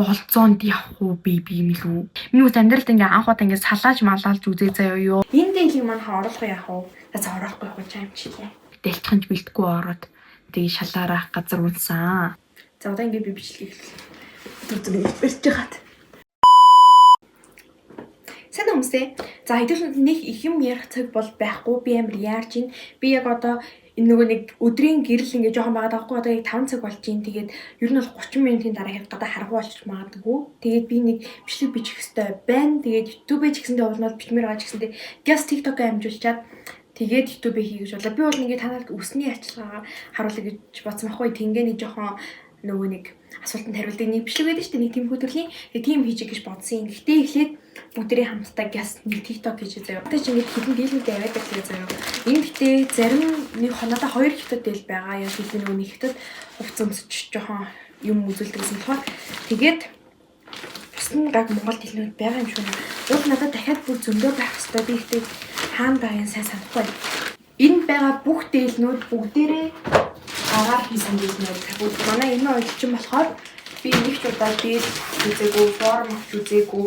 болцоонд явах уу би юм лүү. Миний үс амьдралд ингээ анх удаа ингээ салааж малаалж үзээ заяа ёо. Энэ дэглийг маань оруулах яах вэ? За орохгүй явах гэж юм чи. Дэлтхэнж бэлтгүй ороод тэгээ шалаарах газар унсан. За одоо ингээ би бичлэгийг барьж хагаад. Сайн хүмүүсээ. За хэдүүлээ нэг их юм ярих цаг бол байхгүй. Би амар яарч ин. Би яг одоо энэ нөгөө нэг өдрийн гэрэл ингээ жоохон байгаа даахгүй одоо яг 5 цаг болж ийн. Тэгээд ер нь бол 30 минутын дараа гадаа харгуу болчих магадгүй. Тэгээд би нэг бичлэг бичих хэвээр байна. Тэгээд YouTube-эж гисэндээ болмол битмээр байгаа ч гэсэндээ газ TikTok-ыг амжуулчаад тэгээд YouTube-ийг хийх гэж бодлоо. Би бол ингээ танад өсний ачилгаагаа харуулъя гэж бодсон байхгүй. Тингээ нэг жоохон нөгөө нэг асуултанд хариулдаг нэг бичлэг байдаг шүү дээ. Нэг тийм хөтөрлийн тийм хийж гэж бодсон. Гэхдээ эхлээд бүгдээ хамтдаа газ нэг TikTok хийж заяа. Тэ чи ингээд хэдэн дийлэнтэй аваад байгаа заяа. Энэ гэтээ зарим нэг хоноодоо 2 хятад дээл байгаа. Яг хэлний нөгөө нэг хятад хувц өмсөж жоохон юм үзүүлдэг гэсэн болохоор тэгээд бусны гаг Монгол дэлнүүд байгаа юм шиг байна. Уг надад дахиад бүр зөндөө байх хэрэгтэй. Би ихтэй хаана байгааг сайн санахгүй. Энэ байгаа бүх дээлнүүд бүгдээрээ агаар хийсэн дээлнүүд. Манай энэ ойлчин болохоор би нэг ч удаа дээл үзээгүй, форм авч үзээгүй.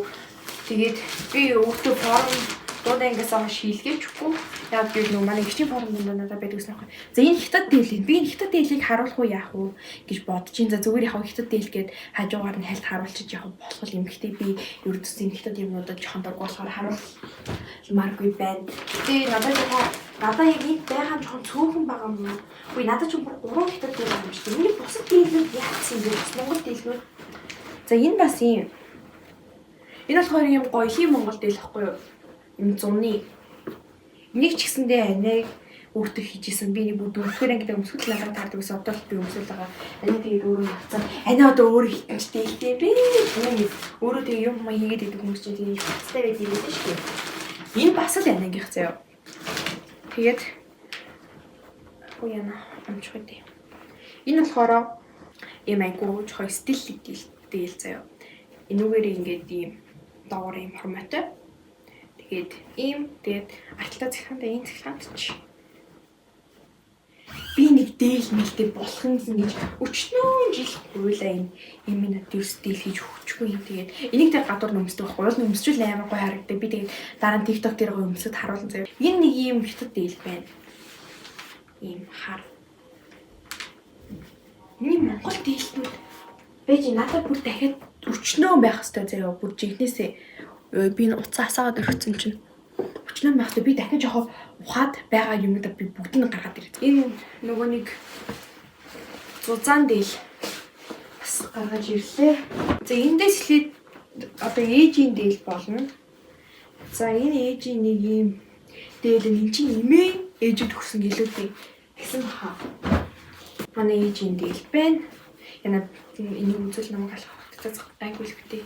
Тэгээд би өөртөө форм дуудаа ингээс шилгээчихгүй. Яг би нөгөө манай гिचийн форм дундаа надад байдаг гэсэн юм. За энэ хятад дээл. Би энэ хятад дээлийг харуулах уу яах вэ гэж бодож ин. За зүгээр яхав хятад дээл гээд хажуугаар нь хальт харуулчих яхав болох юм. Гэхдээ би ердөөс энэ хятад юмнуудад жоохон дург болохоор харуулмааргүй байна. Тэгээд надад яг энэ байгаан жоохон цөөхөн байгаа юм уу? Үгүй надад ч бүр 3 хятад дээл байгаа юм шүү дээ. Миний бусад дээлүүд яатсан юм бэ? Монгол дээлнүүд. За энэ бас юм. Энэ болохоор юм гоё хий Монгол дээл ахгүй юу? Юм зуны нэг ч гэсэндээ аниг өөртөө хийжсэн. Би нэг бүр дөрөвдүгээр ангид өмсгөл надад таардаг гэсэн одоо л би өмсөл байгаа. Ани тэгээд өөрөө хацсан. Ани одоо өөрөө хийх дээлтэй би. Өөрөө тэгээд юм хийгээд идэг хүмүүс чинь тийм хэцтэй байдаг юм шүү дээ. Энэ бас л анигийнх заяа. Тэгээд яна амчих үү. Энэ болохоор юм айгуу жоохон стил дээл заяа. Энүүгээр ингээд ийм доогоор ийм форматтай. Тэгээд арчлаа захиандаа энэ захианд чи. Би нэг дээл мэлтэй болох юм гэж өчнөө жил хуйлаа энэ минут дээл хийж өгчихгүй юм. Тэгээд энийг тэр гадуур нөмсдөг байхгүй бол нөмсчүүл амар гой харагддаг. Би тэгээд дараа нь TikTok дээр гой өмсөд харуулсан заяа. Энэ нэг ийм хятад дээл байна. Ийм хар. Энэ Монгол дээлтүүд байж надад бүр дахиад өчнөө байх хэрэгтэй заяа. Бүр жинхнээсээ би энэ уцаа асаагаад өргөцсөн чинь өчнөө байх хэрэгтэй. Би дахиад жоохон ухаад байгаа юмудаа би бүгд нь гаргаад ирээд. Энэ нөгөө нэг зузаан дээл бас гаргаж ирлээ. За эндээс эхлээд одоо ээжийн дээл болно. За энэ ээжийн нэг юм дээл нь чинь имээ ээжид өгсөн гэлөөтэй гэсэн хаа. Манай ээжийн дээл байна. Яна энийг үзэл намайг алах айгүй л хөтэй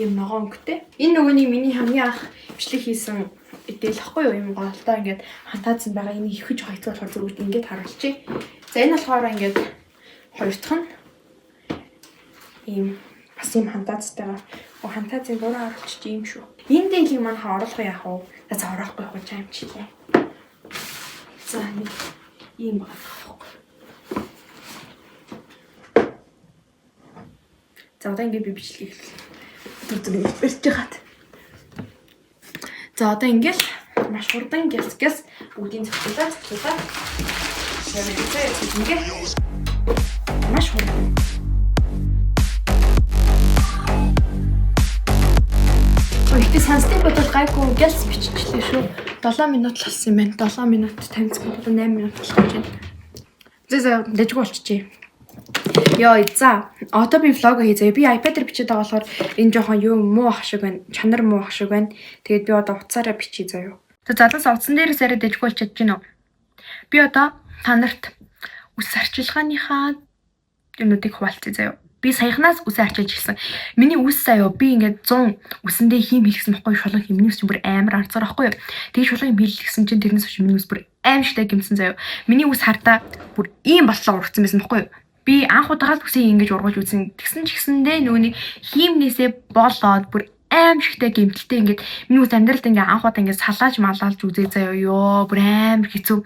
юм ногоон өнгөтэй. Энэ нөгөөний миний хамгийн анх бичлэг хийсэн дээл ахгүй юу юм голтой ингээд хантаадсан байгаа. Энийг их гэж хайцгаа болохоор зүгт ингээд харуулчих. За энэ болохоор ингээд хоёр дахь нь ийм бас юм хантаацтайгаа хантаацын дураа харуулчих юм шүү. Энэ дээлийг маань оруулах яах вэ? За орохгүй явах юм чи лээ. За нэг ийм байгаа. За одоо ингээд би бичлэгийг барьж хагаад. За одоо ингээд маш хурдан гяс бүгдийн цогцолоо. Ингээд маш хурдан. Ихтэй сансдаг бодвол гайгүй гяс биччихлээ шүү. 7 минут л болсон юм байна. 7 минут 50 секунд 8 минут болох гэж байна. За дэжгүй болчихжээ. Яа, за одоо би влог хийзээ. Би iPad-аар бичээд байгаа болохоор энэ жоохон юу муу ах шиг байна. Чанар муу ах шиг байна. Тэгээд би одоо утсаараа бичиж заяа. За залуус утсан дээрээс арай дэжгүй болчихж байна уу? Би одоо та нарт үс арчилгааныхаа юмнуудыг хуваалцъя заяа. Би саяхнаас үсээ арчилж ирсэн. Миний үс заяа би ингээд 100 үсэндээ хийм хэлсэн байхгүй шулан миний үс бүр амар анцаар байхгүй юу. Тэгээд шулан хэлсэн чинь тэрнээс хойш миний үс бүр аимштай гимсэн заяа. Миний үс хартаа бүр ийм боллоо ургацсан байсан байхгүй юу. Би анх удаага л үсээ ингэж ургуулж үзсэн. Тэгсэн ч гэсэндээ нөгөөний хиймнээсээ болоод бүр аимшигтай гэмтэлтэй ингээд миний үс амьдралд ингээ анх удаа ингээ салааж малаалж үзээ заяа ёо бүр амар хэцүү.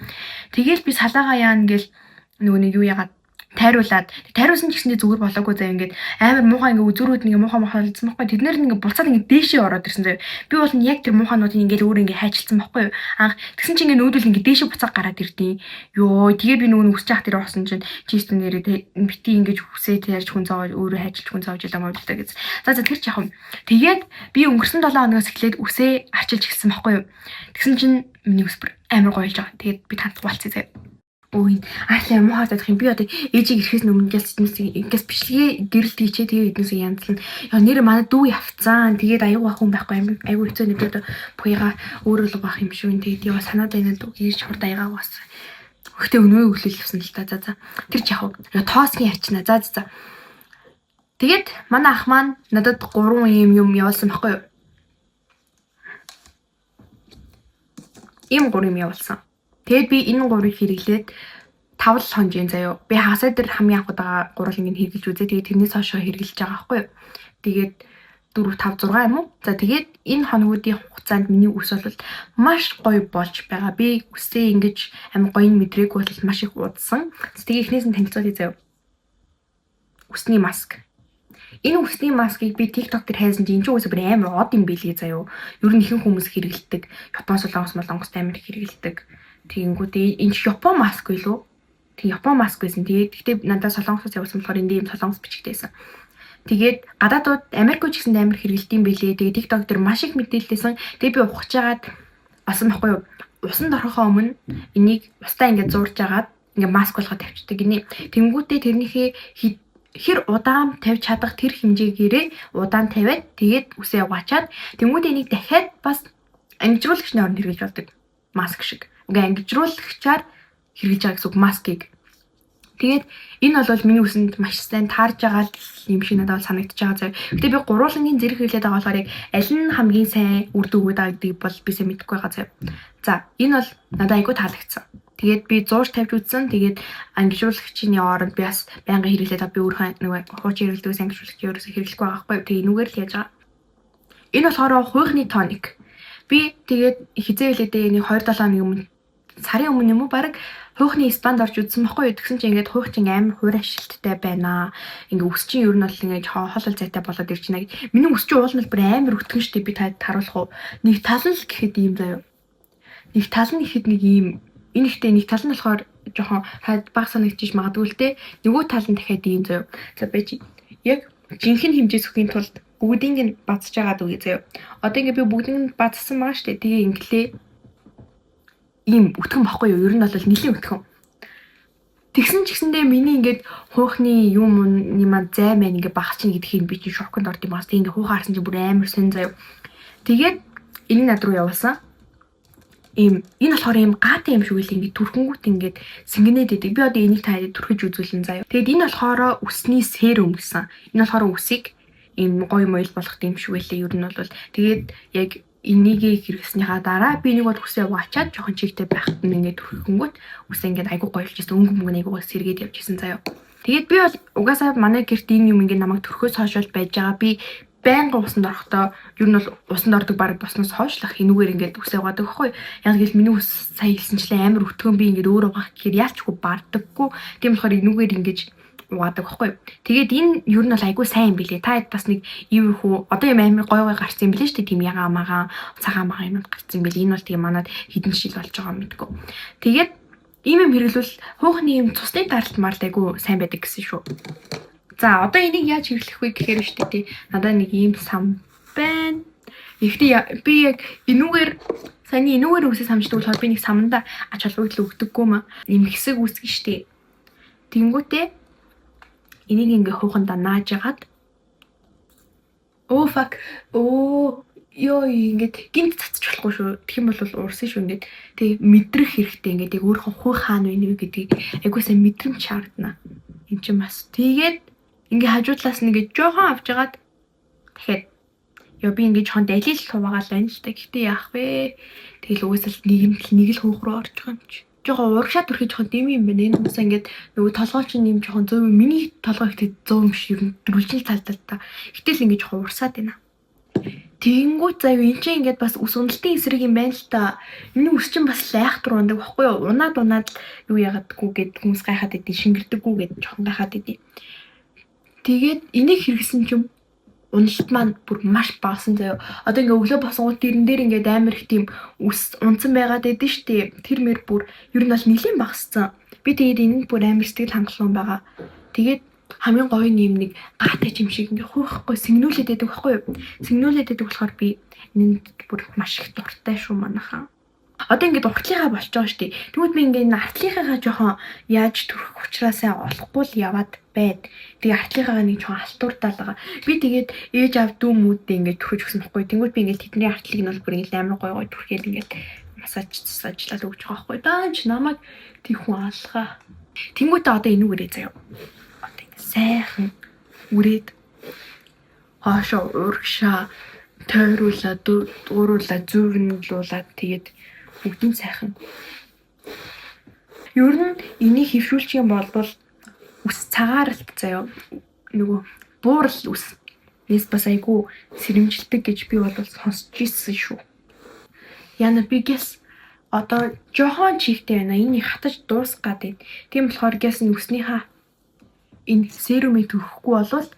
Тэгээл би салаагаа яана гэл нөгөөний юу яагаад тайруулаад тайруулсан ч гэсэндээ зүгээр болоогүй заа ингээд амар муухай ингээд үзүүрүүд ингээ муухай хэлсэн байхгүй тэднэр ингээ буцаад ингээ дээшээ ороод ирсэн заа би бол яг тэр муухайнуудыг ингээ өөр ингээ хайчилсан байхгүй анх тэгсэн чинь ингээ нүүдэл ингээ дээшээ буцаад гараад ирдیں۔ Йоо тэгээ би нөгөө үсч яах тэр орсон чинь чистэн нэрээ бити ингээ хүсээ ярьж хүн зоогоо өөрөө хайчилж хүн зоож ялаа модтой гэж за тэр ч яах вэ тэгээд би өнгөрсөн 7 хоногоос эхлээд үсээ арчилж эхэлсэн байхгүй тэгсэн чинь миний үс амар гоёлж байгаа тэгээд би танд хуваалцъя заа ой арай муухай таах юм би одоо ээжийг ирэхээс өмнө ингээс бичлэгээ гэрэлт хийчээ тэгээ эднээс янзлна яа нэр манай дүү явцсан тэгээд аягүй ах хүн байхгүй аягүй хэцүү нэг одоо буяга өөрөө л байх юм шүү тэгээд яа санаад байна дүү гэрч хурд аягаа бас өгтөө өнөө өглөөлсөн л та за тэр ч яг тоосгийн ярьчна за тэгээд манай ах маань надад 3 юм явуулсан байхгүй юу ийм 3 юм явуулсан. Тэгээд би энэ 3-ыг хэрэглээд 5 хонжийн заяо. Би хагасаа дээр хамгийн анх удаа 3 ингэ хэрэглэж үзээ. Тэгээд тэрнээс хойш хэрэглэж байгаа байхгүй юу. Тэгээд 4 5 6 юм уу? За тэгээд энэ хоногуудын хугацаанд миний үс бол маш гоё болж байгаа. Би үсээ ингэж амар гоё мэдрээгүй бол маш их удсан. Тэгээд эхнээс нь танилцуулъя заяо. Үсний маск. Энэ үсний маскыг би TikTok дээр хайсан чинь энэ үс бүр амар од юм билээ заяо. Ер нь ихэнх хүмүүс хэрэгэлдэг. Япон солонгос амар хэрэгэлдэг. Тэгэнгүүтээ энэ Япон маск байлуу. Тэг Япон маск байсан. Тэгэхдээ надад солонгосоос явуулсан болохоор энэ юм солонгос бичгтэйсэн. Тэгээд гадаадууд Америкч гэсэн амар хэрэгэлдэм байлээ. Тэгээд TikTok дээр маш их мэдээлэлсэн. Тэгээд би ухаж жагаад басан байхгүй юу? Усанд орохоо өмнө энийг устаа ингээд зуурж жагаад ингээд маск болгоод тавьчихдаг гинэ. Тэнгүүтээ тэрнийхээ хэр удаан тавьж чадах тэр хэмжээгээрээ удаан тавиад тэгээд үсээ угаачаад тэнгүүтээ энийг дахиад бас ангижруулагчны оронд хэрэглэж болдог маск шиг. Ингээ ангижруулагчаар хэрэглэж байгаа гэсэн үг маскыг. Тэгээд энэ бол миний үсэнд маш сайн таарж байгаа юм шиг надад санагдаж байгаа зав. Гэтэ би гурвуулангийн зэрэг хэрэглээд байгаа болохоор яг аль нь хамгийн сайн үр дүн өгöd байгаа гэдгийг бол би сайн мэдэхгүй байгаа зав. За энэ бол надад айгүй таалагдсан. Тэгээд би 100 тавьж үзсэн. Тэгээд ангижуулагчны оронд би бас байнга хэрэглээд би өөрөө нэг хуучин хэрэглэдэгс ангижуулагчийн ерөөсө хэрэглэхгүй байгаа байхгүй. Тэгээд энүүгээр л яаж байгаа. Энэ болохоор хуйхны тоник. Би тэгээд хизээ хэлээдээ нэг 2-7 хоногийн өмнө сарын өмнө юм уу баг хуйхны спанд орж үзсэн байхгүй юу. Тэгсэн чинь ингээд хуйх чинь амар хуур ашилттай байна. Ингээ үс чинь ер нь бол ингээд хоолол зайтай болоод ирж байна. Миний үс чинь уул нь бүр амар өтгөн штеп би таад харуулах уу. Нэг тал нь л гэхэд ийм заяа. Нэг тал нь гэхэд нэг ийм энэ ихтэй нэг тал нь болохоор жоохон баг санагдчих магадгүй л те. Нөгөө тал нь дахиад ийм заяа. За байж яг жинхэнэ хэмжээс өхийн тулд бүгдийг нь бацж байгаад үгүй заяа. Одоо ингээ би бүгдийг нь бацсан байгаа штеп. Тэгээ инглээ ийм өтгөн баггүй юу? Ер нь бол нэлийн өтгөн. Тэгсэн ч гэсэндээ миний ингээд хуухны юм маань зай маань ингээд багч чинь гэдгийг би чинь шоконд орд юмаас тийм ингээд хуухаа харсан чинь бүр амар сэн заяа. Тэгээд энэ над руу явуулсан. Энэ болохоор ийм гаатай юм шиг үл ингээд түрхэнгүүт ингээд сэнгэнээд идэг. Би одоо энийг таад түрхэж үзүүлэн заяа. Тэгэд энэ болохоор үсний серум гэсэн. Энэ болохоор үсийг ийм гоё моёл болгох юм шиг байлээ. Ер нь бол тэгээд яг энийг хэрэгснийхаа дараа би нэг бол хүсээ угаачаад жоохон чигтэй байхад нь ингээд төрхөнгөт үсээ ингээд айгуу гоёлж ирсэн өнгө мөнгө айгуу сэргээд явж ирсэн заяа. Тэгээд би бол угаасаа манай гэрт энэ юм ингээд намайг төрхөөс хойш байж байгаа. Би байнга усанд орохдоо ер нь бол усанд ордог баг босноос хойшлах энүүгээр ингээд үсээ угаадаг байхгүй. Яг л миний ус сая хэлсэнчлээ амар өтгөн би ингээд өөрөө угаах гэхээр яалчгүй бардаггүй. Тийм болохоор энүүгээр ингээд угаадаг байхгүй. Тэгээд энэ ер нь бол айгүй сайн юм билээ. Та бас нэг ив хүү одоо юм амар гой гарсан юм билээ шүү дээ. Тийм ягаа магаа цагаан магаа юм гарсан юм билээ. Энэ бол тийм манад хэдэн жил болж байгаа мэдгүй. Тэгээд ийм юм хэрэглүүл хуухны юм цусны даралт март айгүй сайн байдаг гэсэн шүү. За одоо энийг яаж хэрэглэх вэ гэхээр шүү дээ. Надад нэг ийм сам байна. Ихтэй би яг энүүгээр саяны энүүгээр үсээ самждаг болохоор би нэг саманда ач холбогдол өгдөггүй маа. Ийм хэсэг үсгэн шүү дээ. Тэнгүүтээ энийг ингээ хуухандаа нааж агаад fuck ёо ингээд гинт цацж болохгүй шүү. Тэгэх юм бол уурсан шүү ингээд. Тэг мэдрэх хэрэгтэй ингээд яг өөрөө хуй хаана вэ гэдгийг айгуу сайн мэдрэмж шаардна. Энд чинь бас тэгээд ингээ хажуудлаас нэгээ жоохон авч агаад дахиад ёо би ингээ жоохон далил хуваагаал байна л та. Гэхдээ яах вэ? Тэгэл угсаал нэг л хуух руу орж байгаа юм чи. Жохоо урагшаа төрхий жоохон дэм юм байна. Энэ хүмүүс ингээд нөгөө толгой чинь юм жоохон 100 миний толгой ихтэй 100 юм шиг ер нь дөрвөлжил талдал та. Гэтэл ингээд жоохон урсаад байна. Тэгэнгүүт заяа энэ чинь ингээд бас ус уналтын эсрэг юм байна л та. Энэ ус чинь бас лайхтар ундаг баггүй юу? Унаад юу яаgadгүй гэд хүмүүс гайхаад идэв, шингэрдэггүй гэд жоохон гайхаад идэв. Тэгээд энийг хэрэгсэн чинь уналт маань бүр маш багасан заяа. Одоо ингээ өглөө босонгууд дэрэн дээр ингээд амар их тийм ус унсан байгаад идэв штэ. Тэр мэр бүр ер нь бол нэлийн багассан. Би тэгээд энэнд бүр амар сэтгэл хангалуун байгаа. Тэгээд хамгийн гоё юм нэг гаатай юм шиг ингээ хуйхгүй сэгнүүлээд байдаг байхгүй юу? Сэгнүүлээд байдаг болохоор би энд бүр маш их дуртай шүү манайхаа. Одоо ингээд уртлынхаа болж байгаа шүү дээ. Тэгвэл би ингээд артлынхаа жоохон яаж төрөх учраас олохгүй л яваад байд. Тэгээ артлынхаа нэг жоохон алтууртаал байгаа. Би тэгээд ээж аав дүү мүүдээ ингээд төрөж өгсөн байхгүй. Тэнгүүд би ингээд тэдний артлыг нь бол бүр ингээд амар гоё төрхөөл ингээд масажлаад өгч байгаа байхгүй. Даач намайг тий хүн алгаа. Тэнгүүдээ одоо энэ үрээ заяа. Сайхан үрээд хаашаа урагшаа тойруулаад дууруулаад зүүрнлуулаад тэгээд бүгдэн сайхан. Ер нь энийг хөвшүүлчих юм бол ус цагааралт заяа нөгөө буурал ус. Нэс бас айгу сэрэмжилдэг гэж би бол сонсч ирсэн шүү. Яна би гэс одоо жохон чигтэй байна. Энийг хатаж дуусгаад байна. Тийм болохоор гэс нүснийхаа энэ серумыг төрөхгүй болвол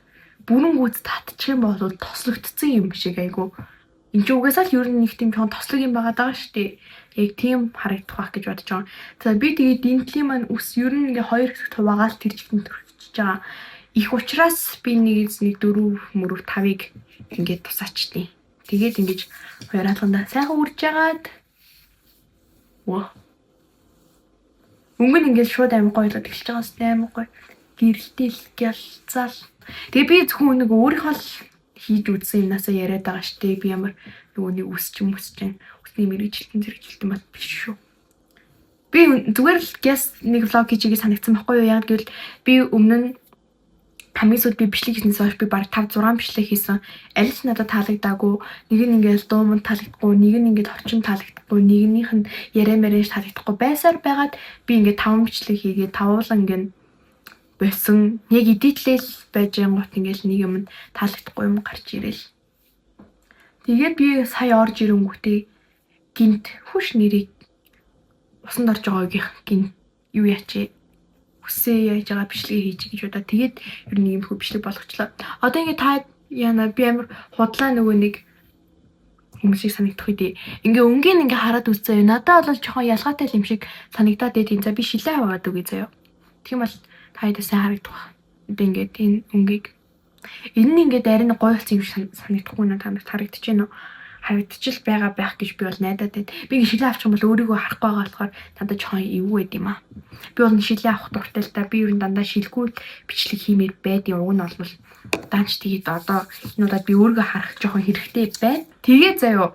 бүрэн гүйц татчих юм бол тослогдсон юм шиг айгу. Энд чинь угаасаа л ер нь нэг тийм жоохон тослог юм байгаа шүү дээ. Яг тийм харагдах байх гэж бодож байгаа. За би тэгээд дэнтлийн маань ус ер нь ингээ 2 хэсэгт хуваагаад тэр чигтэн төрчихөж байгаа. Их учраас би нэг 4 мөрөв 5-ыг ингээд тусаачтیں۔ Тэгээд ингэж хоёр алгандаа сайхан үрж жагаад ваа. Өнгө нь ингээд шууд амин гоёлоод эхэлж байгаа сте амин гоё. Гэрэлтэй гялцаал. Тэгээ би зөвхөн нэг өөрийнхөө л хийж үзсэн юмнасаа яриад байгаа штэ. Би ямар нөгөө нэг үсч үсний мэрэгжилтэн зэрэгжилтэн бат биш шүү. Би зүгээр л гэс нэг влог хийчихээ санагдсан байхгүй юу? Яг гэвэл би өмнө нь хамгийн сүүлд би бичлэг хийснээс хойш би баг 5-6 бичлэг хийсэн. Аль ч надад таалагдаагүй. Нэг нь ингээд дуу мөн таалагдахгүй, нэг нь ингээд орчин таалагдахгүй, нэгнийх нь яриа мэрэж таалагдахгүй байсаар байгаад би ингээд 5 бичлэг хийгээд 5 ингээд болсон. Яг эдитлэл байж гот ингээд нэг юм таалагдахгүй юм гарч ирэл. Тэгээд би сая орж ирэнгүүтээ гинт хүш нэрийг усанд орж байгаагийн гинт юу яачээ хүсээ яаж байгаа бичлэгээ хийж гэж удаа. Тэгээд ер нь юм хөө бичлэг болгочлаа. Одоо ингээд та яана би амар худлаа нөгөө нэг хүмүүсийг санагдах үедээ ингээ өнгийн ингээ хараад үзсэн. Надад бол жоохон ялгаатай юм шиг санагдаад байт. За би шилээ аваад үгүй заяа. Тийм бол таяда сайн харагдах. Одоо ингээд энэ өнгийг энэ нь ингээд арай нэг гоё болсон юм шиг санагдахгүй надад харагдаж байна уу? Харагдчихл байгаа байх гэж би бол найдаад байд. Би ингээ шилээ авчих юм бол өөрийгөө харахгүй байгаа болохоор надад жоохон эвгүй байд юм аа. Би бол шилээ авах дуртай л да. Би ер нь дандаа шилгүй бичлэг хиймээр байдیں۔ Уг нь бол даанч тэгээд одоо энэ удаад би өөрийгөө харах жоохон хэрэгтэй байна. Тэгээ заяа.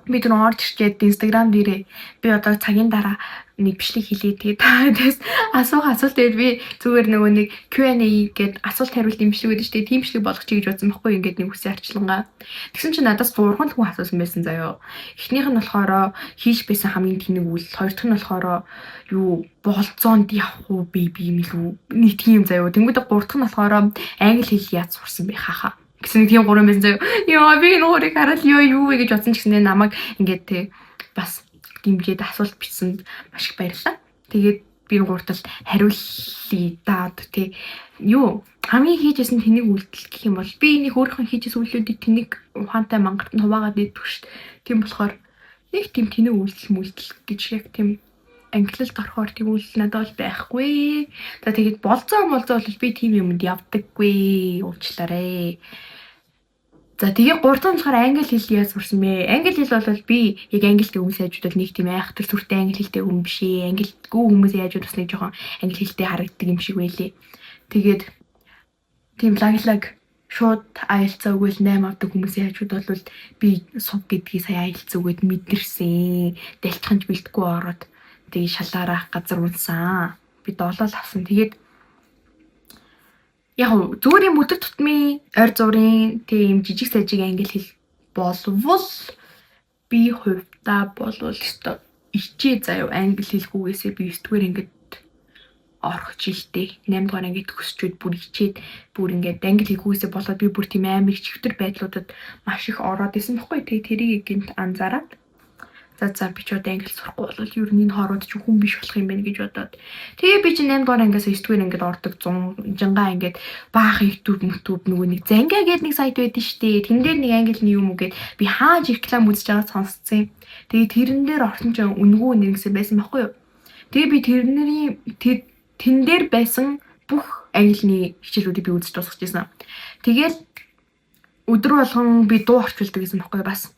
Би тэр орж ирчээд Instagram дээрээ би одоо цагийн дараа нэг бичлэг хийлээ. Тэгээд таадаас асуулт дээр би зүгээр нөгөө нэг Q&A гээд асуулт хариулт юм бичлэг өгдөө штэ. Тийм бичлэг болгочих гэж бодсон байхгүй ингээд нэг үсээ арчлангаа. Тэгсэн чинь надаас 3 хүн асуусан байсан заяа. Эхнийх нь болохоор хийж байсан хамгийн тэнэг үйл, хоёр дахь нь болохоор юу болцоонд явах уу би юм илүү нэг тийм заяа. Тэнгүүдээ 3 дахь нь болохоор англи хэл яаж сурсан бэ хаа. Гэсэн тийм 3 байсан заяа. Яа би нүрийг хараад юу вэ гэж бодсон ч гэсэн намайг ингээд те бас дэмжээд асуулт бичсэнд маш их баярлалаа. Тэгээд би гуртал хариулъя даа тий. Юу хамгийн хийжсэн тэнийг үйлдэл гэх юм бол би энийг өөрийнхөө хийжсэн үйлдэлүүдийг тэнийг ухаантай мангарт нь хуваагаад идэх шүү дээ. Тийм болохоор нэг тийм тэнийг үйлдэл гэж яг тийм англилд орохоор тийм үйлдэл надад бол байхгүй. За тэгээд болцоо бол би тийм юмд явдаггүй. Уучлаарай. За тэгээ 3 дахь болохоор англи хэл яаж сурсан бэ? Англи хэл бол би яг англитэй хүмүүс яаж удаа нэг тийм айхтар сүртэй англи хэлтэй хүн биш ээ. Англигүй хүмүүс яаж удаа нэг жоохон англи хэлтэй харагддаг юм шиг байлээ. Тэгээд тийм лаглаг шууд аялцаа өгөөл 8 авдаг хүмүүс яаж удаа бол би суг гэдгийг сая аялцаа өгөөд мэдэрсэн. Дэлтхэнж бэлтггүй ороод тэгээ шалаарах газар унсан. Би доолол авсан. Тэгээд яг зүгээр юм өдөр тутмын ойр зургийн тийм жижиг сажиг англи хэл болвол би хувьдаа болвол өстой ичээ заяа англи хэлгүйгээсээ би 9-р ингээд орох жилдээ 8 дугаар ангид төгсчүүд бүр хичээд бүр ингээд англи хийхүүсээ болоод би бүр тийм амар чивтэр байдлуудад маш их ороод исэн баггүй. Тэгээ тэрийг гинт анзаараад за би ч одоо англи сурахгүй бол ер нь энэ хоорууд ч хүн биш болох юм байна гэж бодоод. Тэгээ би чи 8 дугаар ангиас 9 дугаар ангид ордог 100 жингаа ингээд баах YouTube нөгөө нэг зангаа гэдэг нэг сайт байдсан штэ. Тэн дээр нэг англи юм уу гэд би хааж реклам үзэж байгаа сонсцсон. Тэгээ тэрэн дээр орсон ч үнгүү нэрнгэсэн байсан байхгүй юу. Тэгээ би тэн дээр байсан бүх англи хичээлүүдийг би үзэж дуусгаж байсан. Тэгэл өдөр болгон би дуу орчуулдаг гэсэн байхгүй юу бас.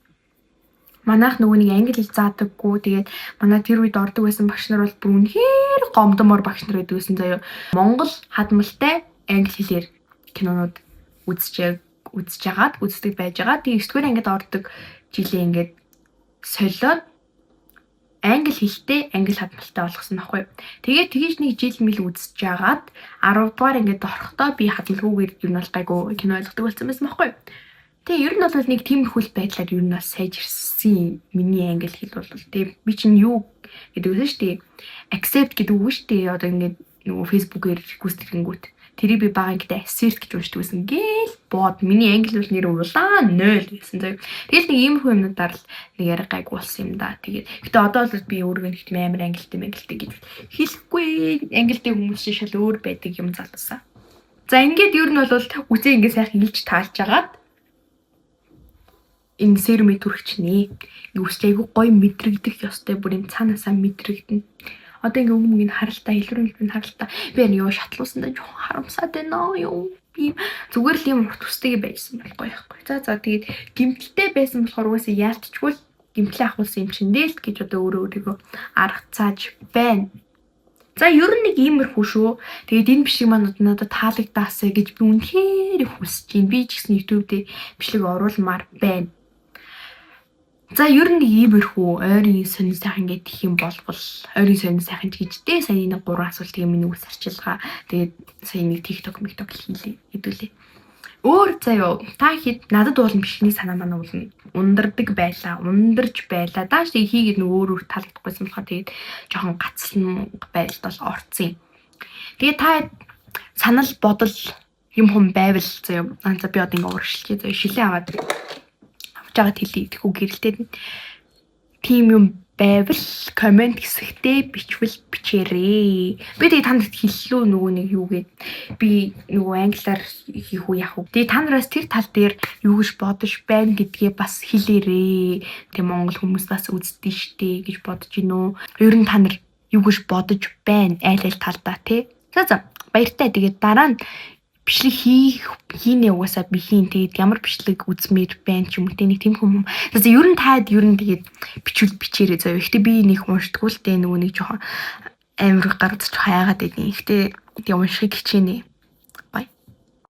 Манайх нөгөө нэг англи хэл заадаггүй. Тэгээд манай тэр үед ордог байсан багш нар бол бүр үнэхээр гомдмор багш нар байдаг байсан заяа. Монгол хадмалтай англи хэлээр кинонууд үздэг байж байгаа. Тэгээд 9-р ангид ордог жилээ ингээд солиод англи хэлтэй англи хадмалтай болгосон байхгүй. Тэгээд тэгэж нэг жил мэл үзэж жагаад 10 дугаар ингээд орохдоо би хадмалгүйгээр юу нь бол гайгүй кино ойлгодог болсон байсан байхгүй. Тэгээ ер нь бол нэг тиймэрхүүл байдлаар ер нь бас сайжирсан миний англи хэл бол тэгээ би чинь юу гэдэг вэ шүү дээ. Accept гэдэг үг шүү дээ. Одоо ингээд нөгөө Facebook-ээр гүйцэтгэнгүүт тэрийг би бага ингээд assert гэж уншдаг байсан. Гээл бод миний англи бол нэр улаан 0 гэсэн заяа. Тэгэл нэг иймэрхүү юмнуудаар л нэг яриа гайгүй болсон юм да. Тэгээд гэтээ одоо л би өөргөө нэг тийм амар англитэй гэж хэлэхгүй. Англитэй хүмүүс чинь шал өөр байдаг юм залуусаа. За ингээд ер нь бол үзээ ингээд сайхан илж таалж агаад энэ серми түрхчнээ. Үстэй айгу гоё мэдрэгдэх ёстой бүр юм цаанаасаа мэдрэгдэнэ. Одоо ингээ өмнө харалтаа илрүүл харалтаа. Би яа шатлуусандаа жоохон харамсаад байна юу. Би зүгээр л юм урт үстэйг байжсан байхгүй яахгүй. За тэгээд гимтэлтэй байсан болохоор угаасаа яалтчгүй гимтлээ ахуулсан юм чинь л гэж одоо өөрийгөө арга цааж байна. За ер нь нэг иймэрхүү шүү. Тэгээд энэ бичлэг маань надад таалагдаасаа гэж би үнэхээр хүсэж байна. Би ч гэсэн YouTube дээр бичлэг оруулмаар байна. За ер нь нэг иймэрхүү ойрын сонин сайхан гэдэг юм болвол ойрын сонин сайхан гэжтэй сая нэг 3 асуулт тэгээ миний үс арчилгаа тэгээд сая нэг TikTok хийлээ хэдүүлээ. Өөр заяо та хэд надад уулын бишний санаа манаа уулна ундардаг байлаа ундарч байлаа дааш тэг хийгээд нэг өөр таалагдахгүйсэн болохоор тэгээд жоохон гацлан байдалд бол орцсон юм. Тэгээд та санал бодол юм хүм байвал заяо за би одоо ингээ урагшлъя заяо шилэн аваад жагаад хэлий тэгэхүү гэрэлтэй тим юм байвал комент хэсэгтээ бичээрэй. Би тэгээ танд хэллүү нөгөө нэг юу гээд би нөгөө англиар хийх үү яах вэ. Тэгээ та нараас тэр тал дээр юу гэж бодож байна гэдгээ бас хэлээрэй. Тэгээ монгол хүмүүс бас үздэг штэ гэж бодож гинөө. Ер нь та нар юу гэж бодож байна айл талдаа тий. За баяртай. Тэгээ дараа нь бичлэг хийнэ угаасаа би хийн тэгээд ямар бичлэг үзмээр байна ч юм уу те нэг тийм хүмүүс. За ер нь тэгээд бичээрэй заяа. Гэхдээ би нэг уншдаггүй л те нөгөө нэг жоохон амир гаргаж хайгаад байдیں۔ Гэхдээ уншихыг хичээнэ.